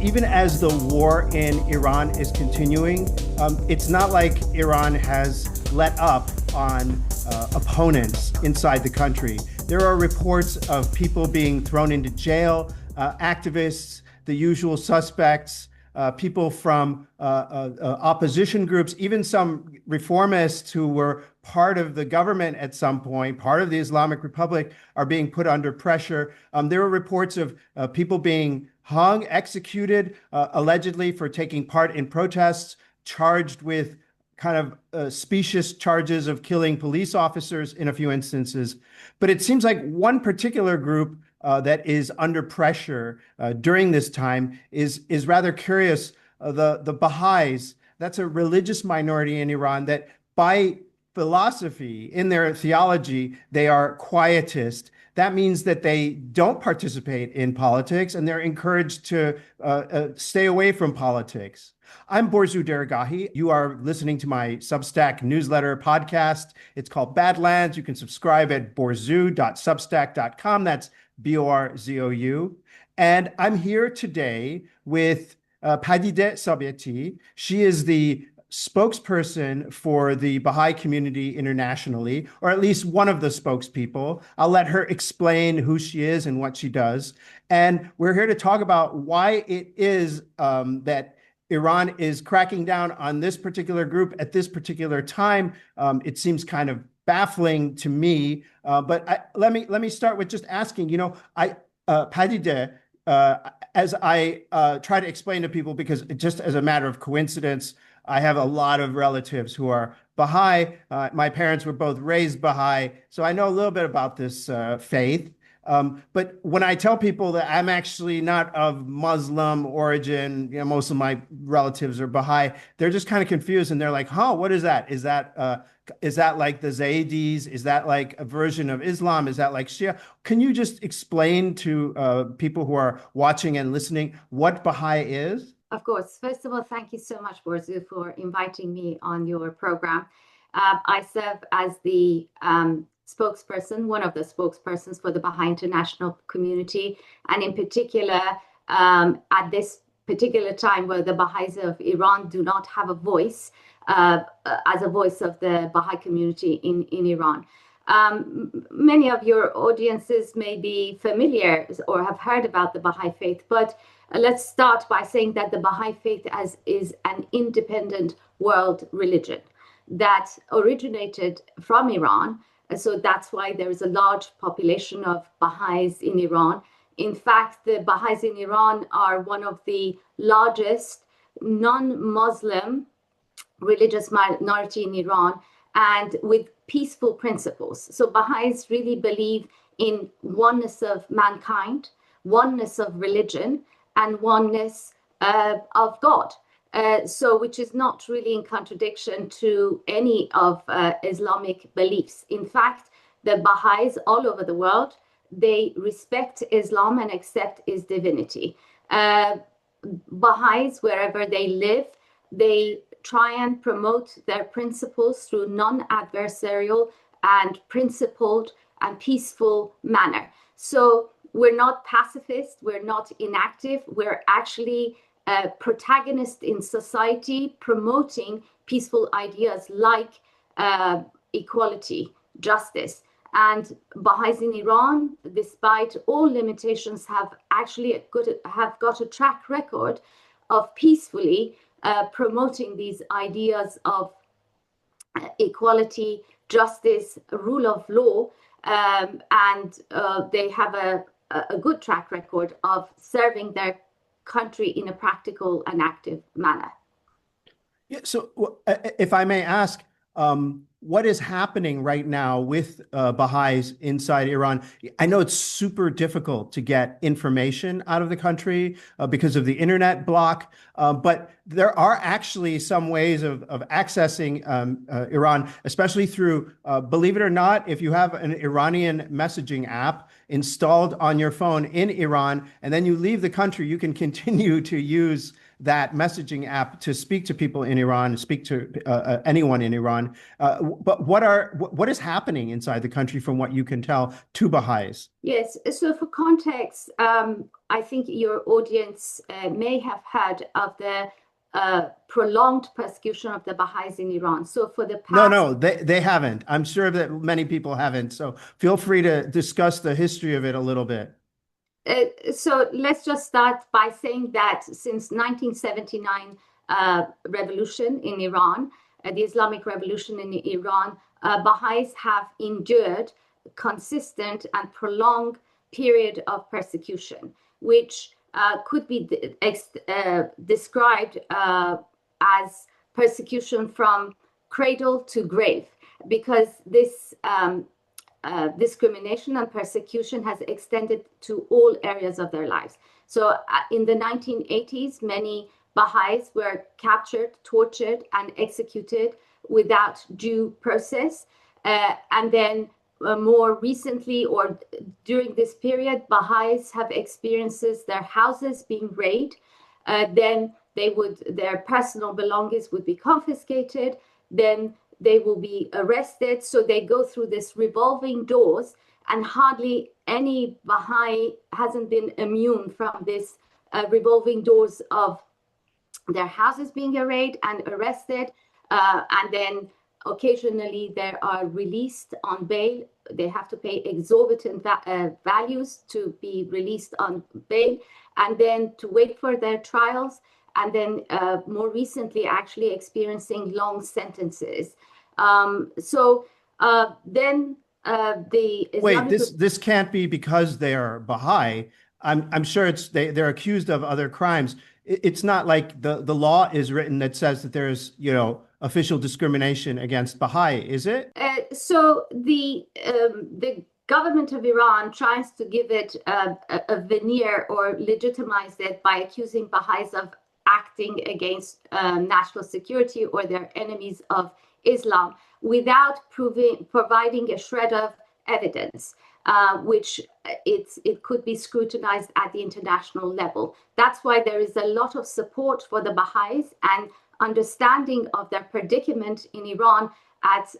even as the war in Iran is continuing, it's not like Iran has let up on opponents inside the country. There are reports of people being thrown into jail, activists, the usual suspects, people from opposition groups, even some reformists who were part of the government at some point, part of the Islamic Republic, are being put under pressure. There were reports of people being hung, executed, allegedly for taking part in protests, charged with kind of specious charges of killing police officers in a few instances. But it seems like one particular group that is under pressure during this time is rather curious. The Baha'is, that's a religious minority in Iran that by philosophy, in their theology, they are quietist. That means that they don't participate in politics and they're encouraged to stay away from politics. I'm Borzu Deragahi. You are listening to my Substack newsletter podcast. It's called Badlands. You can subscribe at borzu.substack.com. That's Borzou. And I'm here today with Padide Sabiati. She is the spokesperson for the Baha'i community internationally, or at least one of the spokespeople. I'll let her explain who she is and what she does. And we're here to talk about why it is that Iran is cracking down on this particular group at this particular time. It seems kind of baffling to me, but let me start with just asking, Padide, as I try to explain to people, because just as a matter of coincidence, I have a lot of relatives who are Baha'i. My parents were both raised Baha'i, so I know a little bit about this faith. But when I tell people that I'm actually not of Muslim origin, most of my relatives are Baha'i, they're just kind of confused and they're like, "Huh, what is that? Is that like the Zaydis? Is that like a version of Islam? Is that like Shia?" Can you just explain to people who are watching and listening what Baha'i is? Of course. First of all, thank you so much, Borzu, for inviting me on your program. I serve as the spokesperson, one of the spokespersons for the Baha'i international community, and in particular, at this particular time where the Baha'is of Iran do not have a voice, as a voice of the Baha'i community in Iran. Many of your audiences may be familiar or have heard about the Baha'i faith, but let's start by saying that the Baha'i faith is an independent world religion that originated from Iran. So that's why there is a large population of Baha'is in Iran. In fact, the Baha'is in Iran are one of the largest non-Muslim religious minority in Iran, and with peaceful principles. So Baha'is really believe in oneness of mankind, oneness of religion, and oneness of God. Which is not really in contradiction to any of Islamic beliefs. In fact, the Baha'is all over the world, they respect Islam and accept its divinity. Baha'is, wherever they live, they try and promote their principles through non-adversarial and principled and peaceful manner. So we're not pacifist, we're not inactive, we're actually protagonist in society, promoting peaceful ideas like equality, justice. And Baha'is in Iran, despite all limitations, have actually got a track record of peacefully promoting these ideas of equality, justice, rule of law, and they have a good track record of serving their country in a practical and active manner. Yeah, so if I may ask, what is happening right now with Baha'is inside Iran? I know it's super difficult to get information out of the country because of the internet block, but there are actually some ways of accessing Iran, especially through, believe it or not, if you have an Iranian messaging app installed on your phone in Iran, and then you leave the country, you can continue to use that messaging app to speak to people in Iran, speak to anyone in Iran. But what is happening inside the country from what you can tell to Baha'is? Yes, so for context, I think your audience may have heard of the prolonged persecution of the Baha'is in Iran. So for the No, past, no, they haven't. I'm sure that many people haven't. So feel free to discuss the history of it a little bit. so let's just start by saying that since 1979 revolution in Iran, the Islamic Revolution in Iran, Baha'is have endured consistent and prolonged period of persecution, which could be described as persecution from cradle to grave, because this discrimination and persecution has extended to all areas of their lives. So in the 1980s, many Baha'is were captured, tortured, and executed without due process. And then more recently, or during this period, Baha'is have experienced their houses being raided. Then their personal belongings would be confiscated. Then they will be arrested. So they go through this revolving doors, and hardly any Baha'i hasn't been immune from this revolving doors of their houses being raided and arrested. And then occasionally they are released on bail. They have to pay exorbitant values to be released on bail, and then to wait for their trials. And then more recently, actually experiencing long sentences. So then the Wait, Islamic this can't be because they are Baha'i. I'm sure they're accused of other crimes. It's not like the law is written that says that there's, official discrimination against Baha'i, is it? So the government of Iran tries to give it a veneer or legitimize it by accusing Baha'is of acting against national security or their enemies of Islam, without providing a shred of evidence, which it could be scrutinized at the international level. That's why there is a lot of support for the Baha'is and understanding of their predicament in Iran at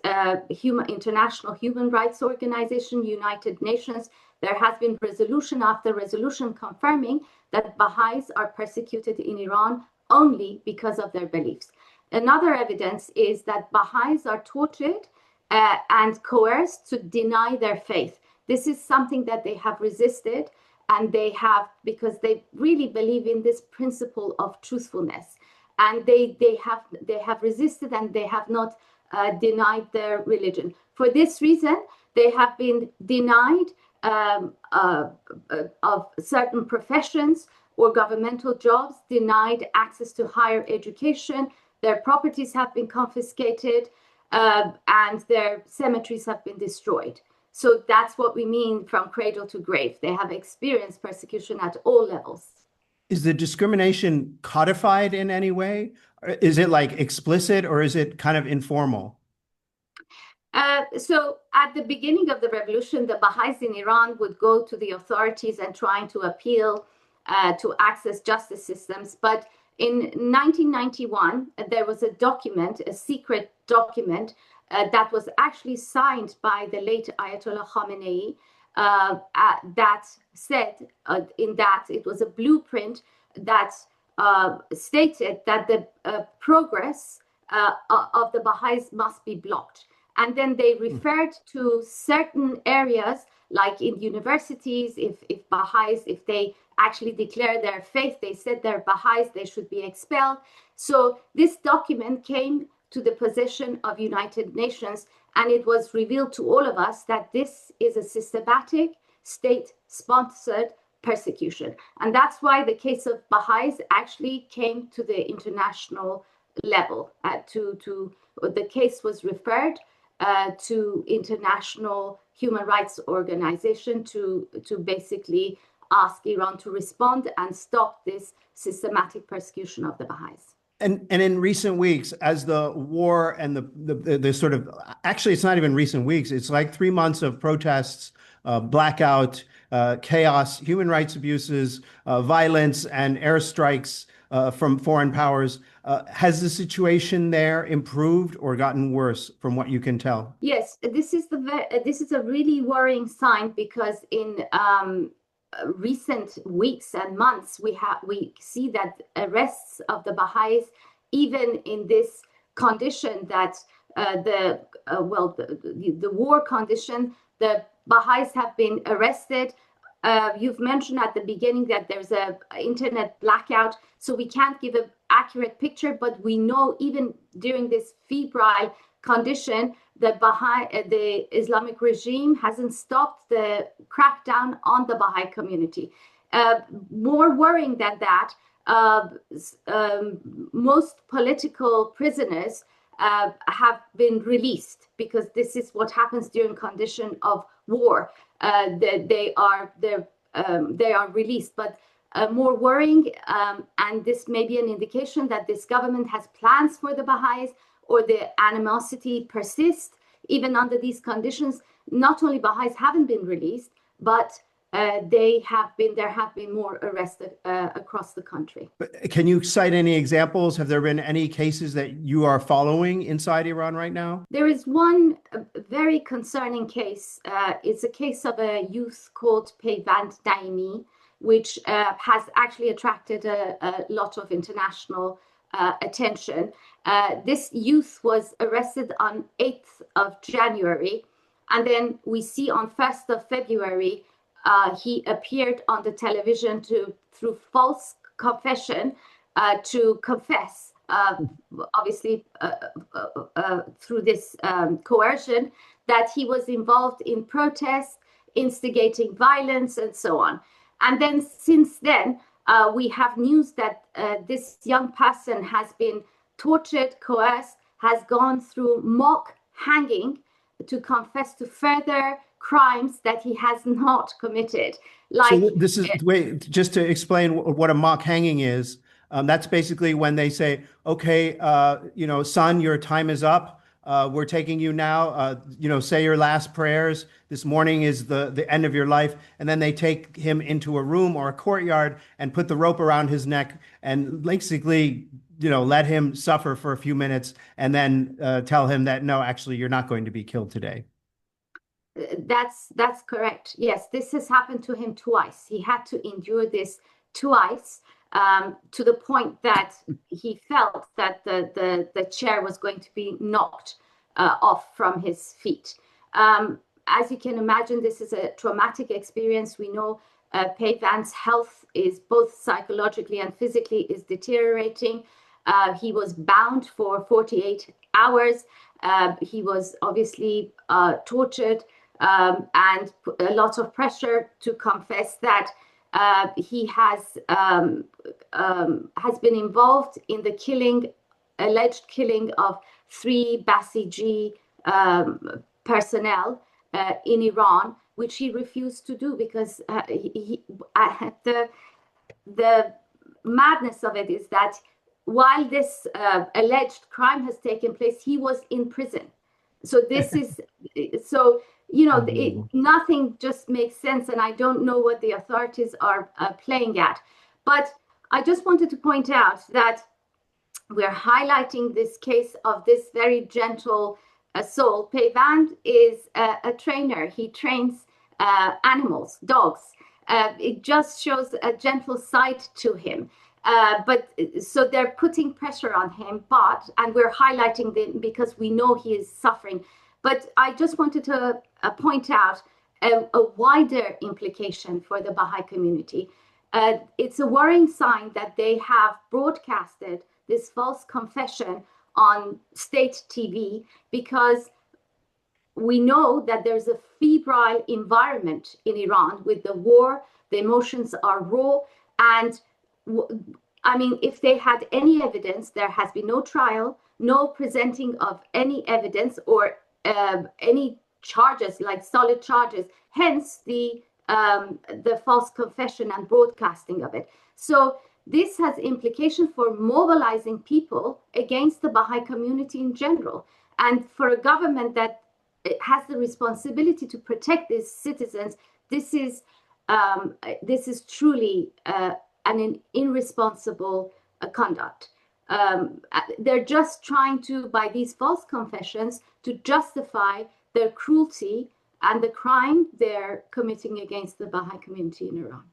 International Human Rights Organization, United Nations. There has been resolution after resolution confirming that Baha'is are persecuted in Iran only because of their beliefs. Another evidence is that Baha'is are tortured and coerced to deny their faith. This is something that they have resisted, and they have, because they really believe in this principle of truthfulness. And they have resisted, and they have not denied their religion. For this reason, they have been denied of certain professions or governmental jobs, denied access to higher education. Their properties have been confiscated, and their cemeteries have been destroyed. So that's what we mean from cradle to grave. They have experienced persecution at all levels. Is the discrimination codified in any way? Is it like explicit, or is it kind of informal? So at the beginning of the revolution, the Baha'is in Iran would go to the authorities and trying to appeal to access justice systems. But in 1991, there was a document, a secret document, that was actually signed by the late Ayatollah Khamenei, that said in that it was a blueprint that stated that the progress of the Baha'is must be blocked. And then they referred to certain areas, like in universities, if Baha'is, if they actually declare their faith, they said they're Baha'is, they should be expelled. So this document came to the possession of United Nations, and it was revealed to all of us that this is a systematic, state-sponsored persecution. And that's why the case of Baha'is actually came to the international level. The case was referred to International Human Rights Organization to basically ask Iran to respond and stop this systematic persecution of the Baha'is. And in recent weeks, as the war and the sort of, actually, it's not even recent weeks, it's like 3 months of protests, blackout, chaos, human rights abuses, violence, and airstrikes from foreign powers. Has the situation there improved or gotten worse from what you can tell? Yes, this is a really worrying sign because in recent weeks and months we see that arrests of the Baha'is, even in this condition that the war condition, the Baha'is have been arrested. You've mentioned at the beginning that there's a internet blackout, so we can't give an accurate picture, but we know even during this febrile condition, the Islamic regime hasn't stopped the crackdown on the Baha'i community. More worrying than that, most political prisoners have been released, because this is what happens during condition of war. They are released, but more worrying, and this may be an indication that this government has plans for the Baha'is, or the animosity persists even under these conditions. Not only Baha'is haven't been released, but there have been more arrests across the country. Can you cite any examples? Have there been any cases that you are following inside Iran right now? There is one very concerning case. It's a case of a youth called Peyvand Daimi, which has actually attracted a lot of international attention. This youth was arrested on 8th of January, and then we see on 1st of February he appeared on the television through false confession to confess, obviously through this coercion, that he was involved in protests, instigating violence, and so on. And then since then, we have news that this young person has been tortured, coerced, has gone through mock hanging to confess to further crimes that he has not committed. So this is, wait, just to explain what a mock hanging is. That's basically when they say, okay, son, your time is up. We're taking you now, say your last prayers. This morning is the end of your life. And then they take him into a room or a courtyard and put the rope around his neck and basically, let him suffer for a few minutes, and then tell him that, no, actually, you're not going to be killed today. That's correct. Yes, this has happened to him twice. He had to endure this twice, to the point that he felt that the chair was going to be knocked off from his feet. As you can imagine, this is a traumatic experience. We know Peyvand's health is both psychologically and physically is deteriorating. He was bound for 48 hours. He was obviously tortured, and a lot of pressure to confess that he has been involved in the alleged killing of 3 Basiji personnel in Iran, which he refused to do because the madness of it is that while this alleged crime has taken place, he was in prison. So this is nothing just makes sense, and I don't know what the authorities are playing at. But I just wanted to point out that we're highlighting this case of this very gentle soul. Peyvand is a trainer. He trains animals, dogs. It just shows a gentle side to him. So they're putting pressure on him, and we're highlighting them because we know he is suffering. But I just wanted to point out a wider implication for the Baha'i community. It's a worrying sign that they have broadcasted this false confession on state TV, because we know that there's a febrile environment in Iran with the war. The emotions are raw, and I mean, if they had any evidence, there has been no trial, no presenting of any evidence or any charges, like solid charges, hence the false confession and broadcasting of it. So this has implication for mobilizing people against the Baha'i community in general, and for a government that has the responsibility to protect its citizens. This is truly an irresponsible conduct. They're just trying to, by these false confessions, to justify their cruelty and the crime they're committing against the Baha'i community in Iran.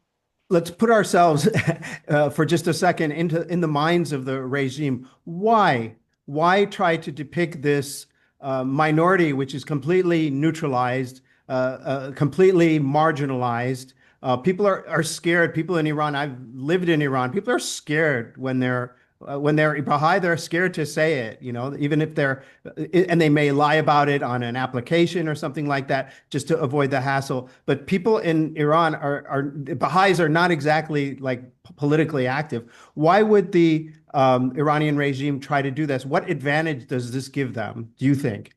Let's put ourselves for just a second in the minds of the regime. Why try to depict this minority, which is completely neutralized, completely marginalized? People are scared. People in Iran, I've lived in Iran. People are scared when they're Baha'i. They're scared to say it, even if and they may lie about it on an application or something like that, just to avoid the hassle. But people in Iran Baha'is are not exactly like politically active. Why would the Iranian regime try to do this? What advantage does this give them, do you think?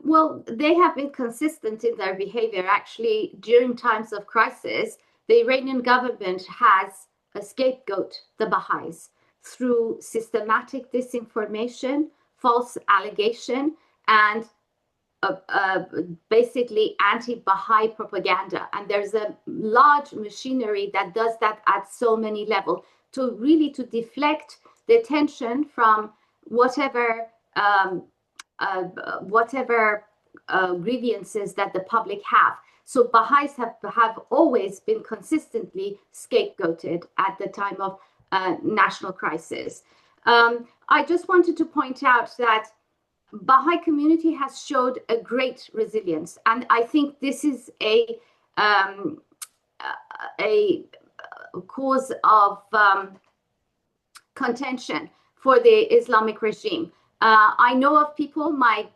Well, they have been consistent in their behavior. Actually, during times of crisis, the Iranian government has scapegoat the Baha'is through systematic disinformation, false allegation, and basically anti-Baha'i propaganda. And there's a large machinery that does that at so many levels to deflect the attention from whatever grievances that the public have. So Baha'is have always been consistently scapegoated at the time of national crisis. I just wanted to point out that Baha'i community has showed a great resilience, and I think this is a cause of contention for the Islamic regime. I know of people, my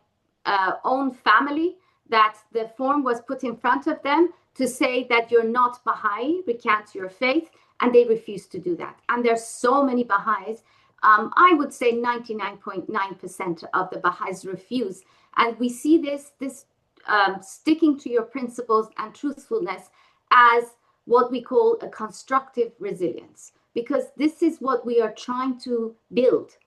own family, that the form was put in front of them to say that you're not Baha'i, recant your faith, and they refuse to do that. And there's so many Baha'is. I would say 99.9% of the Baha'is refuse. And we see this sticking to your principles and truthfulness as what we call a constructive resilience, because this is what we are trying to build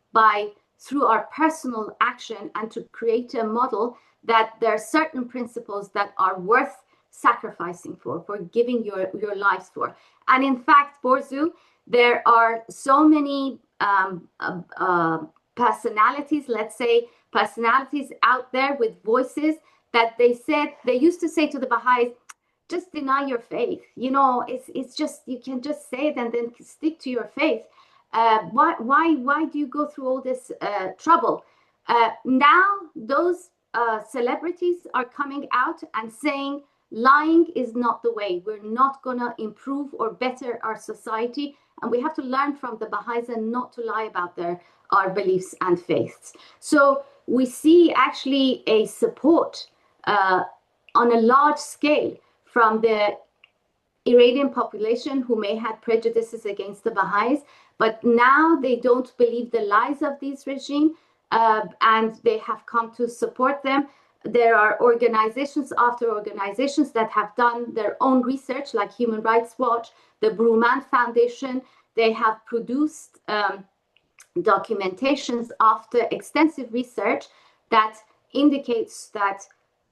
through our personal action, and to create a model that there are certain principles that are worth sacrificing for giving your lives for. And in fact, Borzu, there are so many personalities, let's say personalities out there with voices, that they used to say to the Baha'is, just deny your faith. It's just, you can just say it and then stick to your faith. Why do you go through all this trouble? Now those celebrities are coming out and saying lying is not the way. We're not going to improve or better our society, and we have to learn from the Baha'is and not to lie about our beliefs and faiths. So we see actually a support on a large scale from the Iranian population who may have prejudices against the Baha'is, but now they don't believe the lies of these regimes, and they have come to support them. There are organizations after organizations that have done their own research, like Human Rights Watch, the Bruman Foundation. They have produced documentations after extensive research that indicates that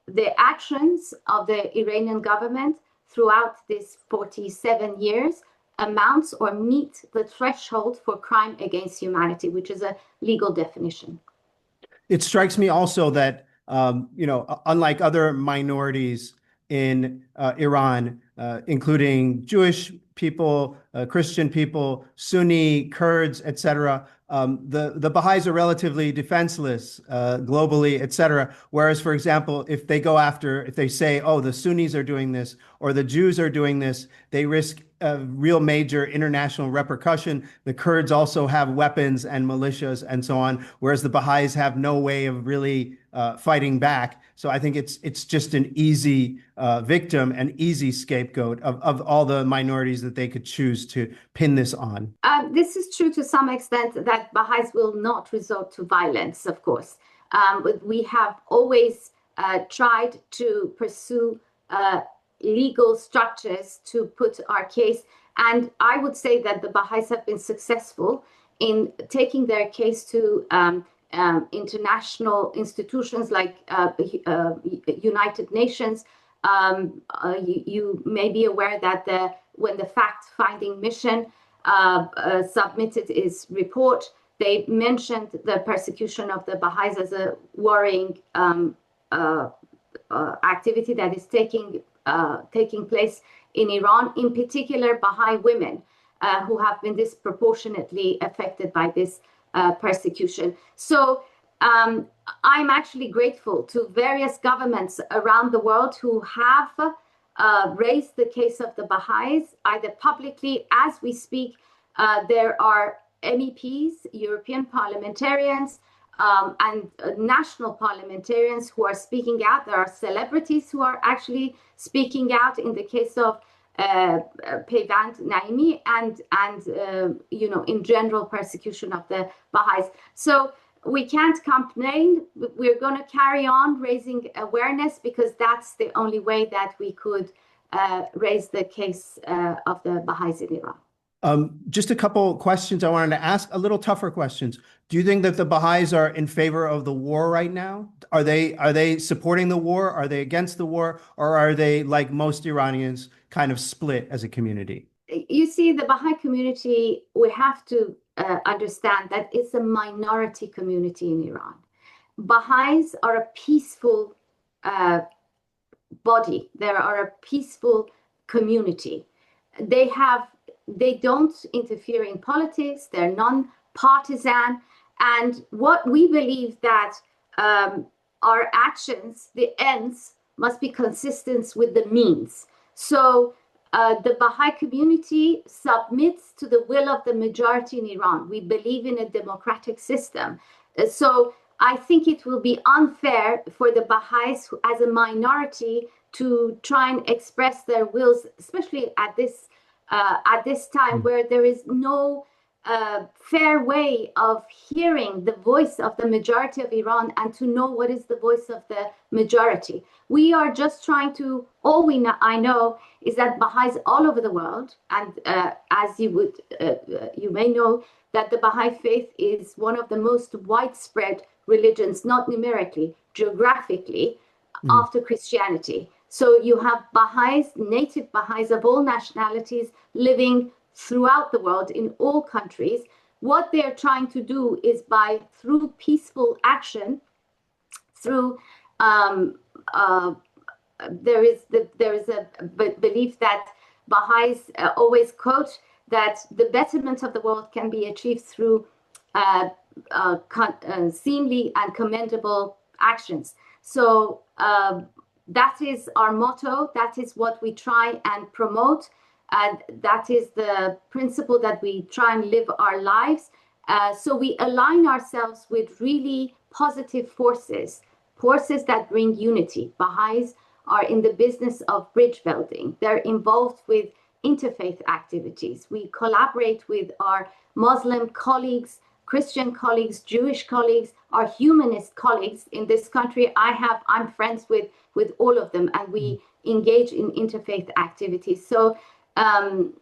the actions of the Iranian government throughout these 47 years amounts or meet the threshold for crime against humanity, which is a legal definition. It strikes me also that, unlike other minorities in Iran, including Jewish people, Christian people, Sunni, Kurds, etc., the Baha'is are relatively defenseless globally, etc. Whereas, for example, if they say, oh, the Sunnis are doing this or the Jews are doing this, they risk real major international repercussion. The Kurds also have weapons and militias and so on, whereas the Baha'is have no way of really fighting back. So I think it's just an easy victim, an easy scapegoat of all the minorities that they could choose to pin this on. This is true to some extent, that Baha'is will not resort to violence, of course. We have always tried to pursue legal structures to put our case. And I would say that the Baha'is have been successful in taking their case to international institutions like United Nations. You may be aware that when the fact-finding mission submitted its report. They mentioned the persecution of the Baha'is as a worrying activity that is taking place in Iran, in particular Baha'i women who have been disproportionately affected by this persecution. So I'm actually grateful to various governments around the world who have raised the case of the Baha'is, either publicly. As we speak, there are MEPs, European parliamentarians, and national parliamentarians who are speaking out. There are celebrities who are actually speaking out in the case of Peyvand Naimi and in general persecution of the Baha'is. So we can't complain. We're going to carry on raising awareness because that's the only way that we could raise the case of the Baha'is in Iran. Just a couple questions I wanted to ask, a little tougher questions. Do you think that the Baha'is are in favor of the war right now? Are they supporting the war? Are they against the war? Or are they, like most Iranians, kind of split as a community? You see, the Baha'i community, we have to understand that it's a minority community in Iran. Baha'is are a peaceful body. They are a peaceful community. They don't interfere in politics. They're non-partisan. And what we believe that our actions, the ends, must be consistent with the means. So the Baha'i community submits to the will of the majority in Iran. We believe in a democratic system. So I think it will be unfair for the Baha'is as a minority to try and express their wills, especially at this time where there is no fair way of hearing the voice of the majority of Iran and to know what is the voice of the majority. We are just trying to, I know is that Baha'is all over the world, and as you may know, that the Baha'i faith is one of the most widespread religions, not numerically, geographically, after Christianity. So you have Baha'is, native Baha'is of all nationalities living throughout the world in all countries. What they're trying to do is through peaceful action, through there is a belief that Baha'is always quote that the betterment of the world can be achieved through seemly and commendable actions. So that is our motto. That is what we try and promote. And that is the principle that we try and live our lives. So we align ourselves with really positive forces that bring unity. Baha'is are in the business of bridge building. They're involved with interfaith activities. We collaborate with our Muslim colleagues, Christian colleagues, Jewish colleagues, our humanist colleagues in this country. I'm friends with all of them, and we engage in interfaith activities. So the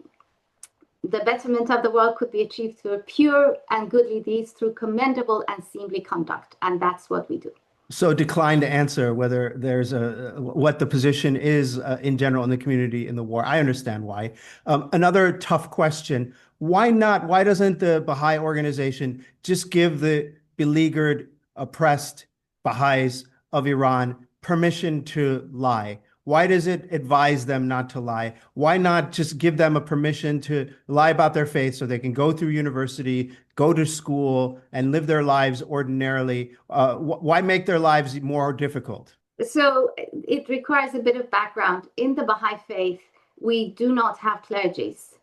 betterment of the world could be achieved through pure and goodly deeds, through commendable and seemly conduct, and that's what we do. So decline to answer whether there's what the position is in general in the community in the war. I understand why. Another tough question. Why not? Why doesn't the Baha'i organization just give the beleaguered, oppressed Baha'is of Iran permission to lie? Why does it advise them not to lie? Why not just give them a permission to lie about their faith so they can go through university, go to school, and live their lives ordinarily? Why make their lives more difficult? So it requires a bit of background. In the Baha'i faith, we do not have clergies.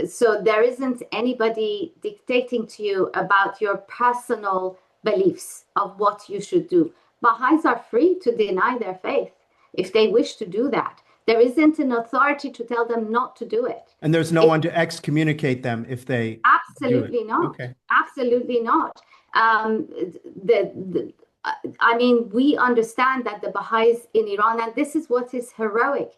So there isn't anybody dictating to you about your personal beliefs of what you should do. Baha'is are free to deny their faith if they wish to do that. There isn't an authority to tell them not to do it. And there's no one to excommunicate them if they absolutely not. Okay. Absolutely not. I mean, we understand that the Baha'is in Iran, and this is what is heroic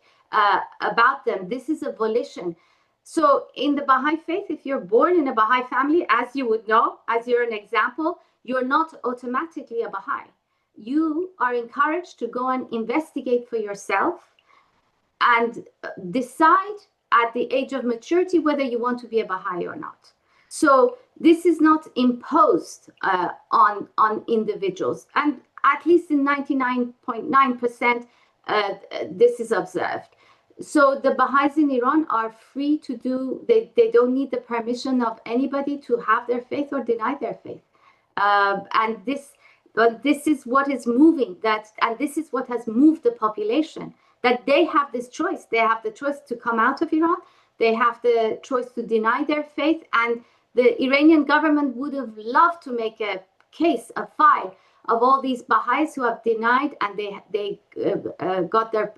about them. This is a volition. So in the Baha'i faith, if you're born in a Baha'i family, as you would know, as you're an example, you're not automatically a Baha'i. You are encouraged to go and investigate for yourself and decide at the age of maturity whether you want to be a Baha'i or not. So this is not imposed on individuals, and at least in 99.9%, this is observed. So the Baha'is in Iran are free to do, they don't need the permission of anybody to have their faith or deny their faith. But this is what is moving that, and this is what has moved the population, that they have this choice. They have the choice to come out of Iran. They have the choice to deny their faith. And the Iranian government would have loved to make a case, a file of all these Baha'is who have denied, and they got their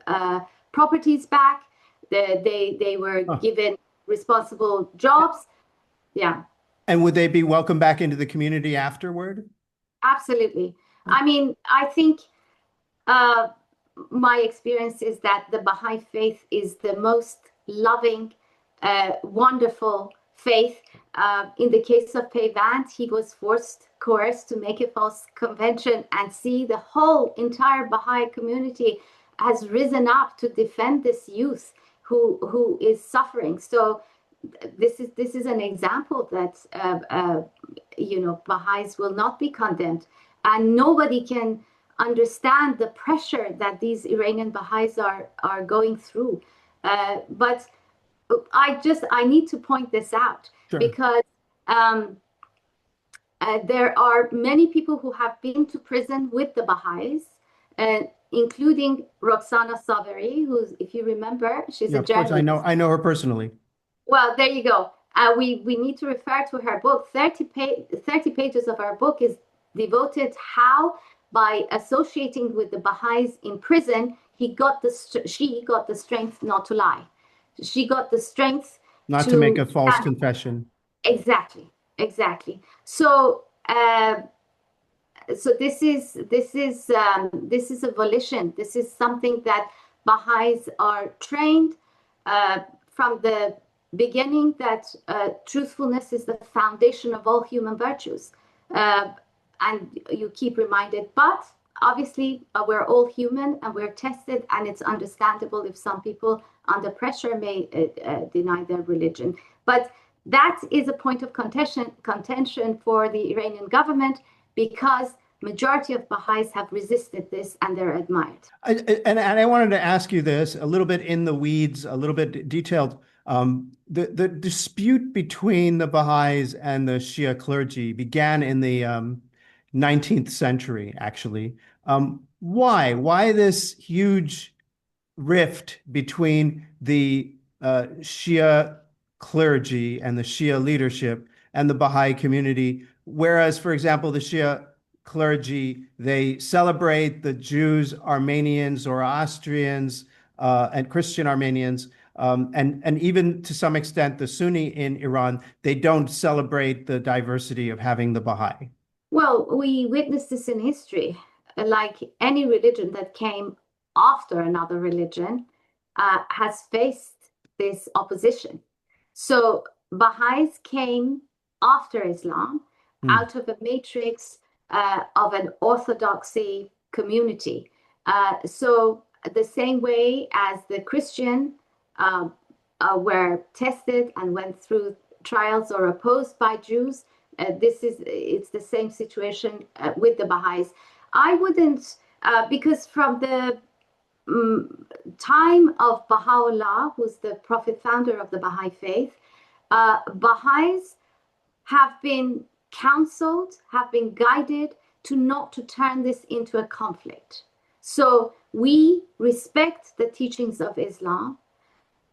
properties back. They were given responsible jobs. Yeah. And would they be welcomed back into the community afterward? Absolutely. I mean, I think my experience is that the Baha'i faith is the most loving, wonderful faith. In the case of Peyvand, he was coerced to make a false convention, and see the whole entire Baha'i community has risen up to defend this youth who is suffering. So this is an example that Baha'is will not be condemned, and nobody can understand the pressure that these Iranian Baha'is are going through. But I need to point this out. Sure. Because there are many people who have been to prison with the Baha'is, including Roxana Saveri, who's, if you remember, she's a journalist. Of course, I know her personally. Well, there you go. We need to refer to her book. 30 pages of her book is devoted how, by associating with the Baha'is in prison, she got the strength not to lie. She got the strength not to make a false confession. Exactly. So this is a volition. This is something that Baha'is are trained from the beginning, that truthfulness is the foundation of all human virtues, and you keep reminded. But obviously, we're all human and we're tested, and it's understandable if some people under pressure may deny their religion. But that is a point of contention for the Iranian government, because majority of Baha'is have resisted this and they're admired. And I wanted to ask you this a little bit in the weeds, a little bit detailed. The dispute between the Baha'is and the Shia clergy began in the 19th century, actually. Why this huge rift between the Shia clergy and the Shia leadership and the Baha'i community? Whereas, for example, the Shia clergy, they celebrate the Jews, Armenians, Zoroastrians, and Christian Armenians, and even to some extent the Sunni in Iran, they don't celebrate the diversity of having the Baha'i. Well, we witnessed this in history. Like any religion that came after another religion has faced this opposition. So Baha'is came after Islam out of a matrix of an orthodoxy community. So the same way as the Christian were tested and went through trials or opposed by Jews, it's the same situation with the Baha'is. I wouldn't, because from the time of Baha'u'llah, who's the prophet founder of the Baha'i faith, Baha'is have been counseled, have been guided not to turn this into a conflict. So we respect the teachings of Islam.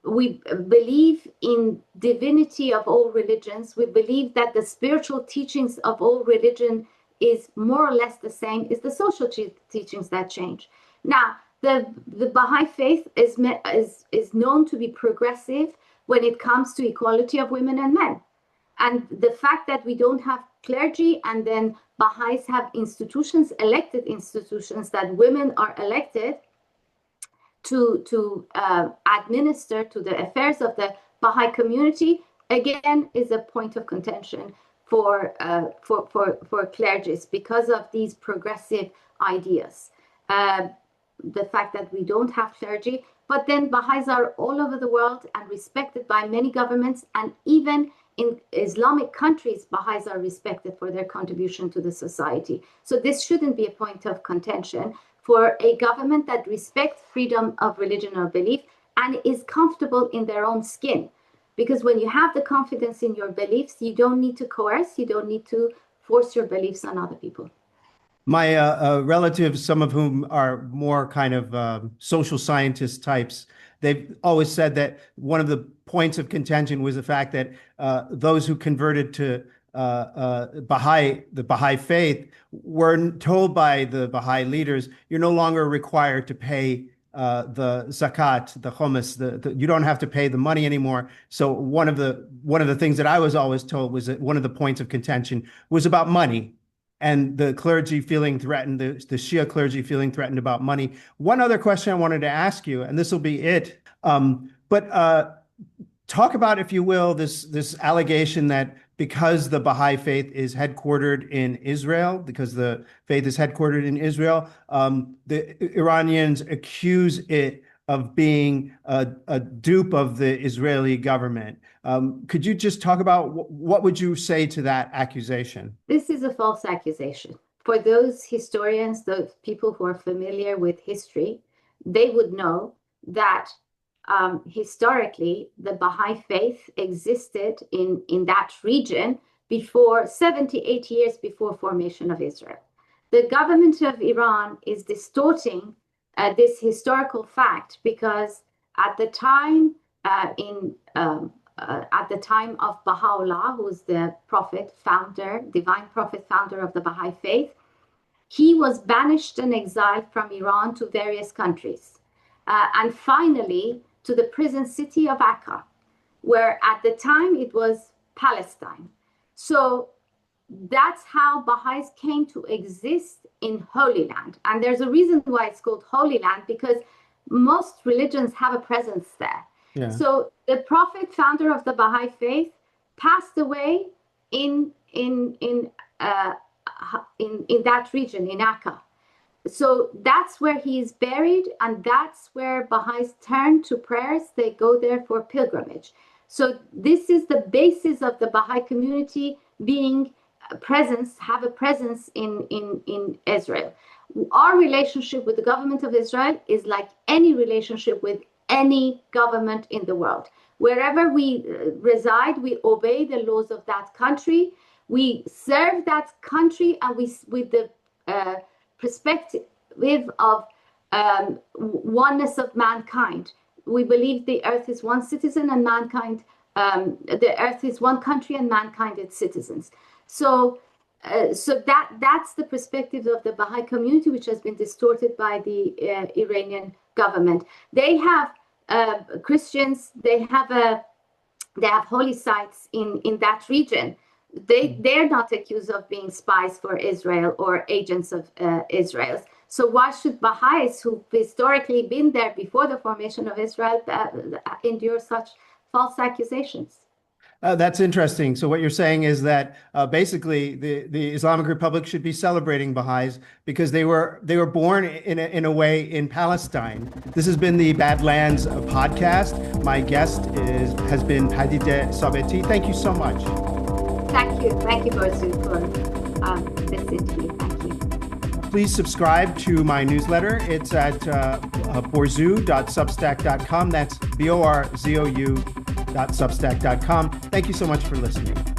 We believe in divinity of all religions. We believe that the spiritual teachings of all religion is more or less the same as the social teachings that change. Now, the Baha'i faith is known to be progressive when it comes to equality of women and men. And the fact that we don't have clergy, and then Baha'is have institutions, elected institutions, that women are elected to administer to the affairs of the Baha'i community, again, is a point of contention for clergies because of these progressive ideas. The fact that we don't have clergy, But then Baha'is are all over the world and respected by many governments, and even in Islamic countries, Baha'is are respected for their contribution to the society. So this shouldn't be a point of contention for a government that respects freedom of religion or belief and is comfortable in their own skin. Because when you have the confidence in your beliefs, you don't need to coerce, you don't need to force your beliefs on other people. My relatives, some of whom are more kind of social scientist types, they've always said that one of the points of contention was the fact that those who converted to the Baha'i faith were told by the Baha'i leaders, you're no longer required to pay the zakat, the khums, you don't have to pay the money anymore. So one of the things that I was always told was that one of the points of contention was about money. And the clergy feeling threatened, the Shia clergy feeling threatened about money. One other question I wanted to ask you, and this will be it, but talk about, if you will, this allegation that because the Baha'i faith is headquartered in Israel, the Iranians accuse it of being a dupe of the Israeli government. Could you just talk about what would you say to that accusation? This is a false accusation. For those historians, those people who are familiar with history, they would know that historically, the Baha'i faith existed in that region before 78 years before formation of Israel. The government of Iran is distorting this historical fact because at the time of Baha'u'llah, who's the prophet, founder, divine prophet, founder of the Baha'i faith, he was banished and exiled from Iran to various countries. And finally, to the prison city of Akka, where at the time it was Palestine. So that's how Baha'is came to exist in Holy Land. And there's a reason why it's called Holy Land, because most religions have a presence there. Yeah. So the prophet, founder of the Baha'i faith, passed away in that region, in Akka. So that's where he is buried, and that's where Baha'is turn to prayers. They go there for pilgrimage. So this is the basis of the Baha'i community being have a presence in Israel. Our relationship with the government of Israel is like any relationship with any government in the world. Wherever we reside, we obey the laws of that country. We serve that country, and with the perspective of oneness of mankind. We believe the earth is one citizen and mankind, the earth is one country and mankind its citizens. So that's the perspective of the Baha'i community, which has been distorted by the Iranian government. They have Christians, they have holy sites in that region. They're not accused of being spies for Israel or agents of Israel. So why should Baha'is, who've historically been there before the formation of Israel, endure such false accusations? That's interesting. So what you're saying is that basically the Islamic Republic should be celebrating Baha'is because they were born in a way in Palestine. This has been the Badlands podcast. My guest has been Padideh Sabeti. Thank you so much. Thank you, Borzu, for this interview. Thank you. Please subscribe to my newsletter. It's at borzu.substack.com. That's BORZOU.substack.com. Thank you so much for listening.